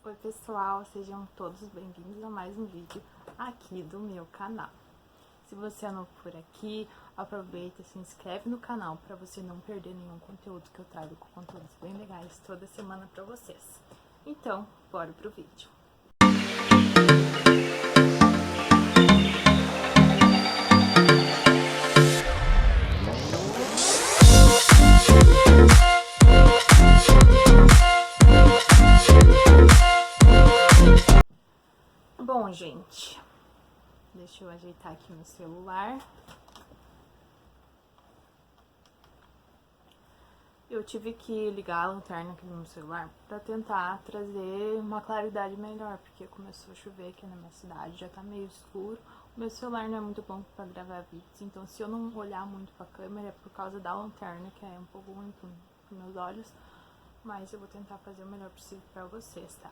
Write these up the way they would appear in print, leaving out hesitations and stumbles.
Oi pessoal, sejam todos bem-vindos a mais um vídeo aqui do meu canal. Se você é novo por aqui, aproveita e se inscreve no canal para você não perder nenhum conteúdo que eu trago com conteúdos bem legais toda semana para vocês. Então, bora pro vídeo. Bom, gente, deixa eu ajeitar aqui meu celular. Eu tive que ligar a lanterna aqui no meu celular para tentar trazer uma claridade melhor, porque começou a chover aqui na minha cidade, já tá meio escuro. O meu celular não é muito bom para gravar vídeos, então se eu não olhar muito pra câmera é por causa da lanterna, que é um pouco ruim pros meus olhos, mas eu vou tentar fazer o melhor possível para vocês, tá?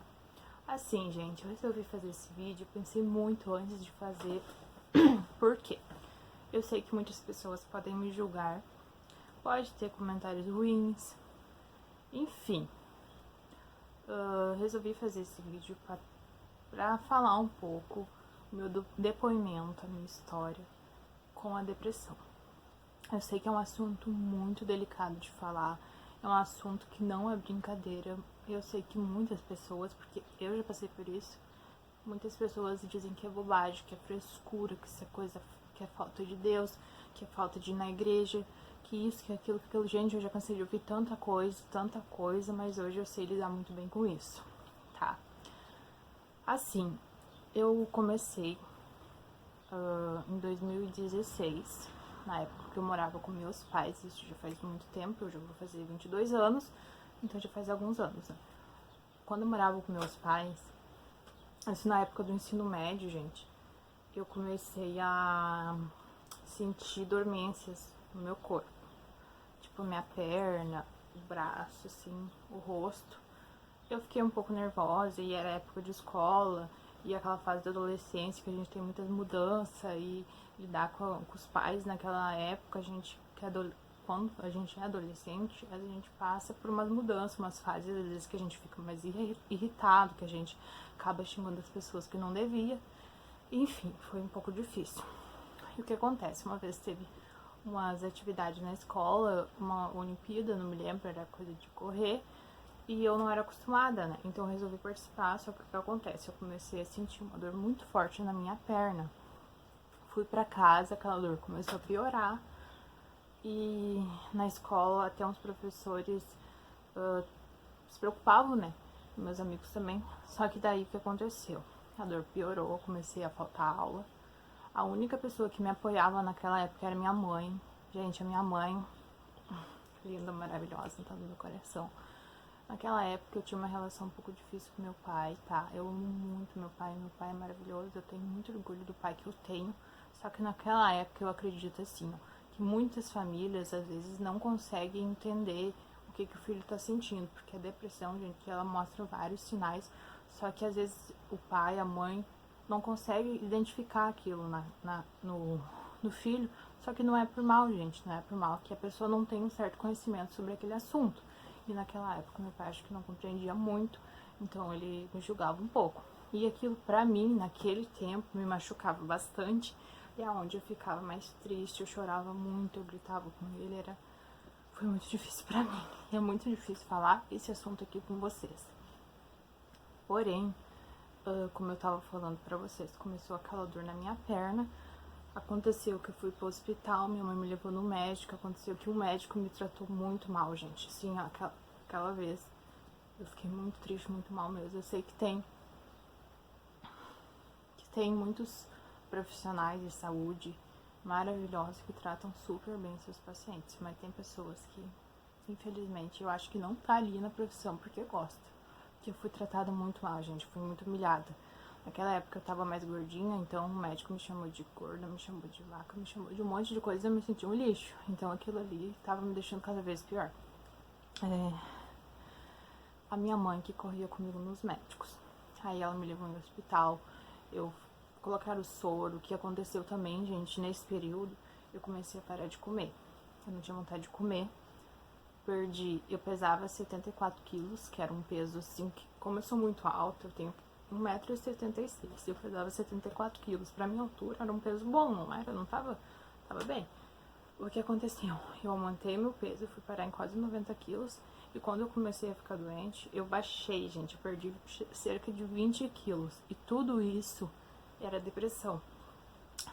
Assim, gente, eu resolvi fazer esse vídeo, eu pensei muito antes de fazer, por quê? Eu sei que muitas pessoas podem me julgar, pode ter comentários ruins, enfim. Resolvi fazer esse vídeo para falar um pouco o meu depoimento, a minha história com a depressão. Eu sei que é um assunto muito delicado de falar, é um assunto que não é brincadeira. Eu sei que muitas pessoas, porque eu já passei por isso, muitas pessoas dizem que é bobagem, que é frescura, que isso é coisa, que é falta de Deus, que é falta de ir na igreja, que isso, que aquilo, que aquilo. Gente, eu já cansei de ouvir tanta coisa, mas hoje eu sei lidar muito bem com isso, tá? Assim, eu comecei em 2016, na época que eu morava com meus pais, isso já faz muito tempo, eu já vou fazer 22 anos, então já faz alguns anos, né? Quando eu morava com meus pais, isso na época do ensino médio, gente, eu comecei a sentir dormências no meu corpo. Tipo, minha perna, o braço, assim, o rosto. Eu fiquei um pouco nervosa e era época de escola e aquela fase da adolescência que a gente tem muitas mudanças e lidar com os pais naquela época, a gente quando a gente é adolescente, a gente passa por umas mudanças, umas fases às vezes que a gente fica mais irritado, que a gente acaba xingando as pessoas que não devia. Enfim, foi um pouco difícil. E o que acontece? Uma vez teve umas atividades na escola, uma Olimpíada, não me lembro, era coisa de correr, e eu não era acostumada, né? Então eu resolvi participar, só que o que acontece? Eu comecei a sentir uma dor muito forte na minha perna. Fui pra casa, aquela dor começou a piorar, e na escola até uns professores se preocupavam, né? E meus amigos também. Só que daí o que aconteceu? A dor piorou, comecei a faltar aula. A única pessoa que me apoiava naquela época era minha mãe. Gente, a minha mãe, linda, maravilhosa, tá no meu coração. Naquela época eu tinha uma relação um pouco difícil com meu pai, tá? Eu amo muito meu pai é maravilhoso, eu tenho muito orgulho do pai que eu tenho. Só que naquela época eu acredito assim, ó, que muitas famílias às vezes não conseguem entender o que o filho tá sentindo, porque a depressão, gente, ela mostra vários sinais, só que às vezes o pai, a mãe não consegue identificar aquilo no filho, só que não é por mal, gente, não é por mal, que a pessoa não tem um certo conhecimento sobre aquele assunto. E naquela época meu pai acho que não compreendia muito, então ele me julgava um pouco. E aquilo pra mim, naquele tempo, me machucava bastante. E aonde eu ficava mais triste, eu chorava muito, eu gritava com ele, foi muito difícil pra mim. E é muito difícil falar esse assunto aqui com vocês. Porém, como eu tava falando pra vocês, começou aquela dor na minha perna. Aconteceu que eu fui pro hospital, minha mãe me levou no médico. Aconteceu que o médico me tratou muito mal, gente. Assim, aquela vez eu fiquei muito triste, muito mal mesmo. Eu sei que tem muitos profissionais de saúde maravilhosos que tratam super bem seus pacientes, mas tem pessoas que, infelizmente, eu acho que não tá ali na profissão porque gosta. Que eu fui tratada muito mal, gente, fui muito humilhada. Naquela época eu tava mais gordinha, então o médico me chamou de gorda, me chamou de vaca, me chamou de um monte de coisa e eu me senti um lixo. Então aquilo ali tava me deixando cada vez pior. A minha mãe que corria comigo nos médicos. Aí ela me levou no hospital, eu colocaram o soro. O que aconteceu também, gente, nesse período, eu comecei a parar de comer. Eu não tinha vontade de comer. eu pesava 74 quilos, que era um peso assim, que como eu sou muito alta, eu tenho 1,76 m, eu pesava 74 quilos. Pra minha altura era um peso bom, não era? Não tava bem. O que aconteceu? Eu aumentei meu peso, eu fui parar em quase 90 quilos. E quando eu comecei a ficar doente, eu baixei, gente. Eu perdi cerca de 20 quilos. E tudo isso era depressão.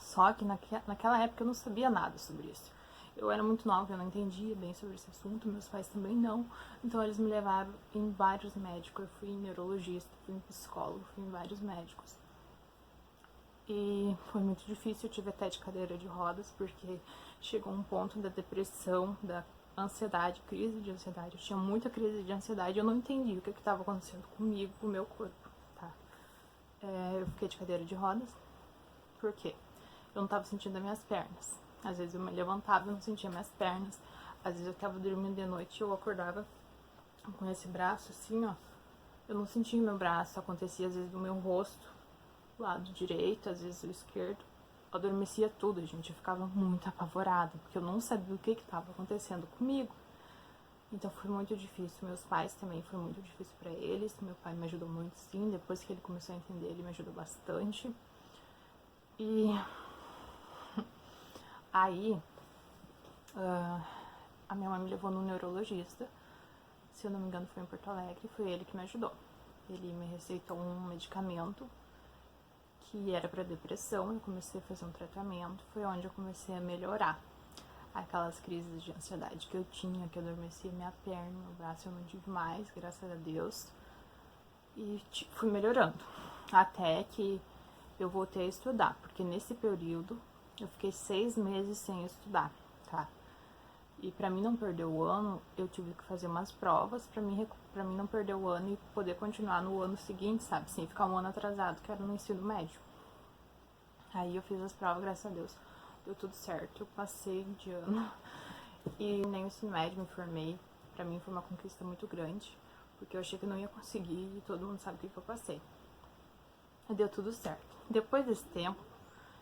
Só que naquela época eu não sabia nada sobre isso. Eu era muito nova, eu não entendia bem sobre esse assunto, meus pais também não. Então eles me levaram em vários médicos. Eu fui em neurologista, fui em psicólogo, fui em vários médicos. E foi muito difícil, eu tive até de cadeira de rodas, porque chegou um ponto da depressão, da ansiedade, crise de ansiedade. Eu tinha muita crise de ansiedade, eu não entendi o que estava acontecendo comigo, com o meu corpo, tá? Eu fiquei de cadeira de rodas, por quê? Eu não estava sentindo as minhas pernas. Às vezes eu me levantava e não sentia minhas pernas. Às vezes eu estava dormindo de noite e eu acordava com esse braço assim, ó. Eu não sentia meu braço, acontecia às vezes do meu rosto, lado direito, às vezes o esquerdo. Eu adormecia tudo, gente. Eu ficava muito apavorada, porque eu não sabia o que estava acontecendo comigo. Então foi muito difícil. Meus pais também foi muito difícil para eles. Meu pai me ajudou muito, sim. Depois que ele começou a entender, ele me ajudou bastante. E aí, a minha mãe me levou no neurologista. Se eu não me engano, foi em Porto Alegre. Foi ele que me ajudou. Ele me receitou um medicamento que era para depressão. Eu comecei a fazer um tratamento. Foi onde eu comecei a melhorar aquelas crises de ansiedade que eu tinha, que eu adormecia minha perna, meu braço eu não tive mais, graças a Deus. E fui melhorando. Até que eu voltei a estudar, porque nesse período eu fiquei 6 meses sem estudar, tá? E pra mim não perder o ano, eu tive que fazer umas provas pra mim não perder o ano e poder continuar no ano seguinte, sabe? Sem ficar um ano atrasado, que era no ensino médio. Aí eu fiz as provas, graças a Deus. Deu tudo certo, eu passei de ano. E nem o ensino médio me formei. Pra mim foi uma conquista muito grande, porque eu achei que eu não ia conseguir e todo mundo sabe o que eu passei. E deu tudo certo. Depois desse tempo,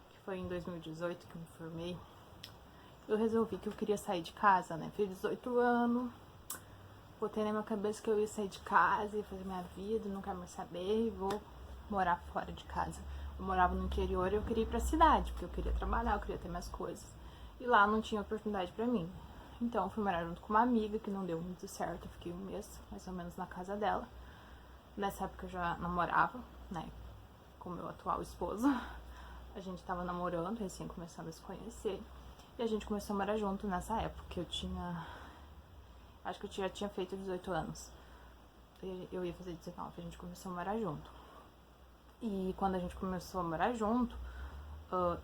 que foi em 2018 que eu me formei, eu resolvi que eu queria sair de casa, né? Fiz 18 anos, botei na minha cabeça que eu ia sair de casa, ia fazer minha vida, não quero mais saber, e vou morar fora de casa. Eu morava no interior e eu queria ir pra cidade, porque eu queria trabalhar, eu queria ter minhas coisas. E lá não tinha oportunidade pra mim. Então eu fui morar junto com uma amiga, que não deu muito certo, eu fiquei um mês, mais ou menos, na casa dela. Nessa época eu já namorava, né, com o meu atual esposo. A gente tava namorando, recém começando a se conhecer. E a gente começou a morar junto nessa época. Eu tinha... Acho que eu já tinha feito 18 anos. Eu ia fazer 19, a gente começou a morar junto. E quando a gente começou a morar junto,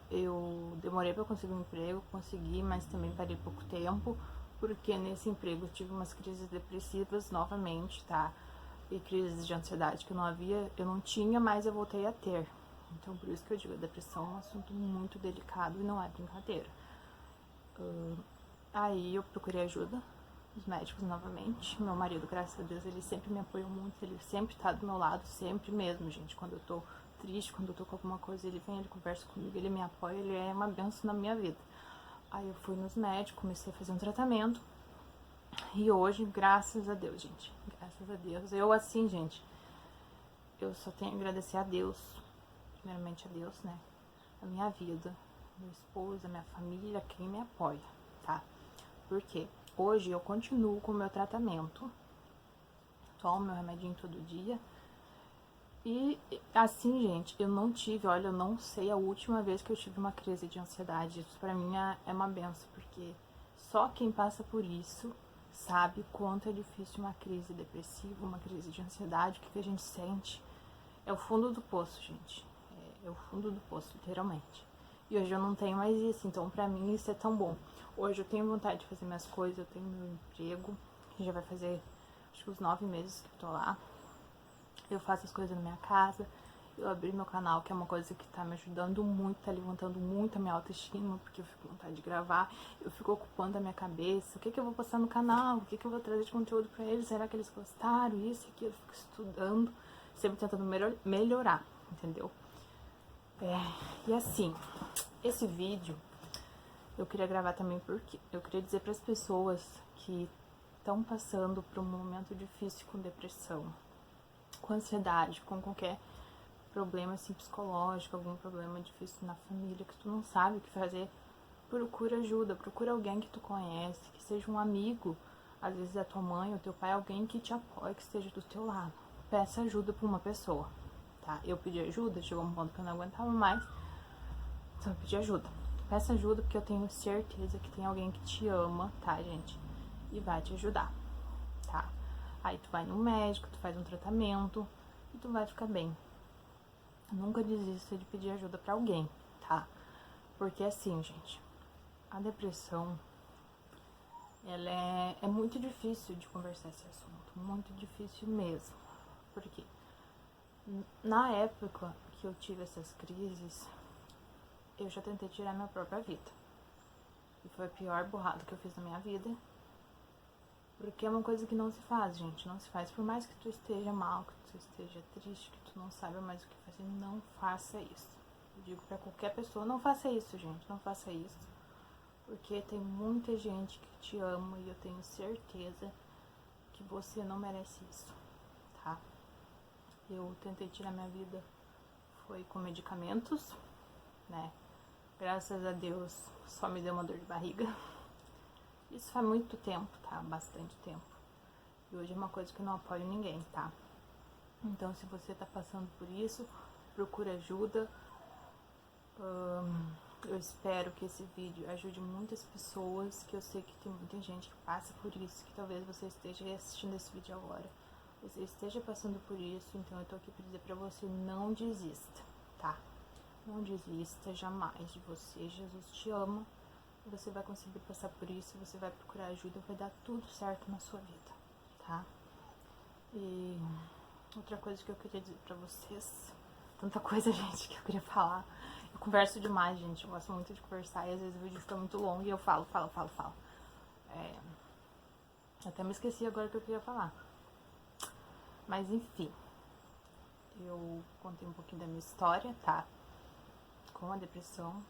eu demorei pra conseguir um emprego, consegui, mas também parei pouco tempo, porque nesse emprego eu tive umas crises depressivas novamente, tá? E crises de ansiedade que eu não tinha, mas eu voltei a ter. Então por isso que eu digo, a depressão é um assunto muito delicado e não é brincadeira. Aí eu procurei ajuda dos médicos novamente. Meu marido, graças a Deus, ele sempre me apoiou muito, ele sempre tá do meu lado, sempre mesmo, gente. Quando eu tô triste, quando eu tô com alguma coisa, ele vem, ele conversa comigo, ele me apoia, ele é uma benção na minha vida. Aí eu fui nos médicos, comecei a fazer um tratamento. E hoje, graças a Deus, gente, graças a Deus, eu assim, gente, eu só tenho a agradecer a Deus, primeiramente a Deus, né, a minha vida, meu esposo, a minha família, quem me apoia, tá? Porque hoje eu continuo com o meu tratamento, tomo meu remedinho todo dia. E assim, gente, eu não tive, olha, eu não sei a última vez que eu tive uma crise de ansiedade. Isso pra mim é uma benção, porque só quem passa por isso sabe quanto é difícil uma crise depressiva, uma crise de ansiedade, o que a gente sente. É o fundo do poço, gente. É o fundo do poço, literalmente. E hoje eu não tenho mais isso, então pra mim isso é tão bom. Hoje eu tenho vontade de fazer minhas coisas, eu tenho meu emprego, que já vai fazer acho que uns 9 meses que eu tô lá. Eu faço as coisas na minha casa, eu abri meu canal, que é uma coisa que tá me ajudando muito, tá levantando muito a minha autoestima, porque eu fico com vontade de gravar, eu fico ocupando a minha cabeça, o que eu vou postar no canal, o que eu vou trazer de conteúdo pra eles, será que eles gostaram, isso e aquilo, eu fico estudando, sempre tentando melhorar, entendeu? E assim, esse vídeo eu queria gravar também porque eu queria dizer para as pessoas que estão passando por um momento difícil com depressão, com ansiedade, com qualquer problema assim, psicológico, algum problema difícil na família, que tu não sabe o que fazer, procura ajuda, procura alguém que tu conhece, que seja um amigo, às vezes é tua mãe ou teu pai, alguém que te apoie, que esteja do teu lado. Peça ajuda pra uma pessoa, tá? Eu pedi ajuda, chegou um ponto que eu não aguentava mais, então eu pedi ajuda. Peça ajuda porque eu tenho certeza que tem alguém que te ama, tá, gente? E vai te ajudar, tá? Aí tu vai no médico, tu faz um tratamento e tu vai ficar bem. Nunca desista de pedir ajuda pra alguém, tá? Porque assim, gente, a depressão, ela é muito difícil de conversar esse assunto, muito difícil mesmo. Porque na época que eu tive essas crises, eu já tentei tirar minha própria vida. E foi a pior burrada que eu fiz na minha vida. Porque é uma coisa que não se faz, gente. Não se faz. Por mais que tu esteja mal, que tu esteja triste, que tu não saiba mais o que fazer, não faça isso. Eu digo pra qualquer pessoa, não faça isso, gente. Não faça isso. Porque tem muita gente que te ama e eu tenho certeza que você não merece isso, tá? Eu tentei tirar minha vida, foi com medicamentos, né? Graças a Deus só me deu uma dor de barriga. Isso faz muito tempo, tá? Bastante tempo. E hoje é uma coisa que eu não apoio ninguém, tá? Então, se você tá passando por isso, procura ajuda. Eu espero que esse vídeo ajude muitas pessoas, que eu sei que tem muita gente que passa por isso, que talvez você esteja assistindo esse vídeo agora. Você esteja passando por isso, então eu tô aqui pra dizer pra você, não desista, tá? Não desista jamais de você. Jesus te ama. Você vai conseguir passar por isso, você vai procurar ajuda, vai dar tudo certo na sua vida, tá? E outra coisa que eu queria dizer pra vocês, tanta coisa, gente, que eu queria falar. Eu converso demais, gente, eu gosto muito de conversar e às vezes o vídeo fica muito longo e eu falo. Até me esqueci agora o que eu queria falar. Mas enfim, eu contei um pouquinho da minha história, tá? Com a depressão.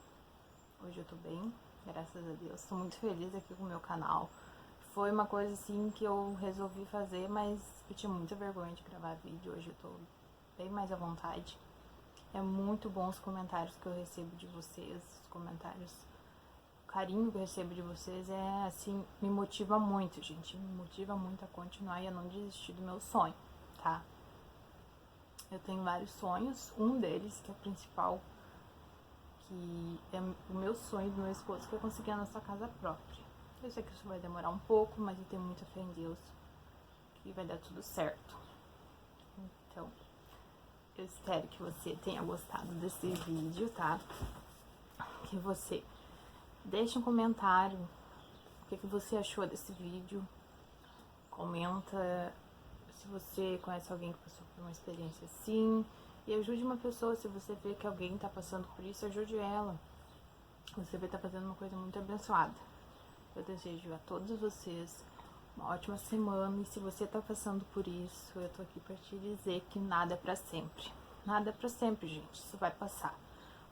Hoje eu tô bem, graças a Deus. Tô muito feliz aqui com o meu canal. Foi uma coisa assim que eu resolvi fazer, mas eu tinha muita vergonha de gravar vídeo. Hoje eu tô bem mais à vontade. É muito bom os comentários que eu recebo de vocês, os comentários, o carinho que eu recebo de vocês é assim, me motiva muito, gente. Me motiva muito a continuar e a não desistir do meu sonho, tá? Eu tenho vários sonhos, um deles, que é o principal, que é o meu sonho do meu esposo, que é conseguir a nossa casa própria. Eu sei que isso vai demorar um pouco, mas eu tenho muita fé em Deus que vai dar tudo certo. Então, eu espero que você tenha gostado desse vídeo, tá? Que você deixe um comentário o que você achou desse vídeo. Comenta se você conhece alguém que passou por uma experiência assim. E ajude uma pessoa, se você vê que alguém tá passando por isso, ajude ela. Você vai estar fazendo uma coisa muito abençoada. Eu desejo a todos vocês uma ótima semana. E se você tá passando por isso, eu tô aqui pra te dizer que nada é pra sempre. Nada é pra sempre, gente. Isso vai passar.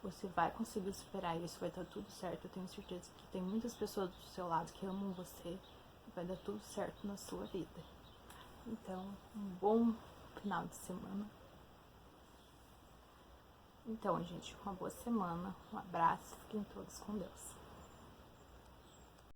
Você vai conseguir superar isso, vai estar tudo certo. Eu tenho certeza que tem muitas pessoas do seu lado que amam você. E vai dar tudo certo na sua vida. Então, um bom final de semana. Então, gente, uma boa semana. Um abraço. Fiquem todos com Deus.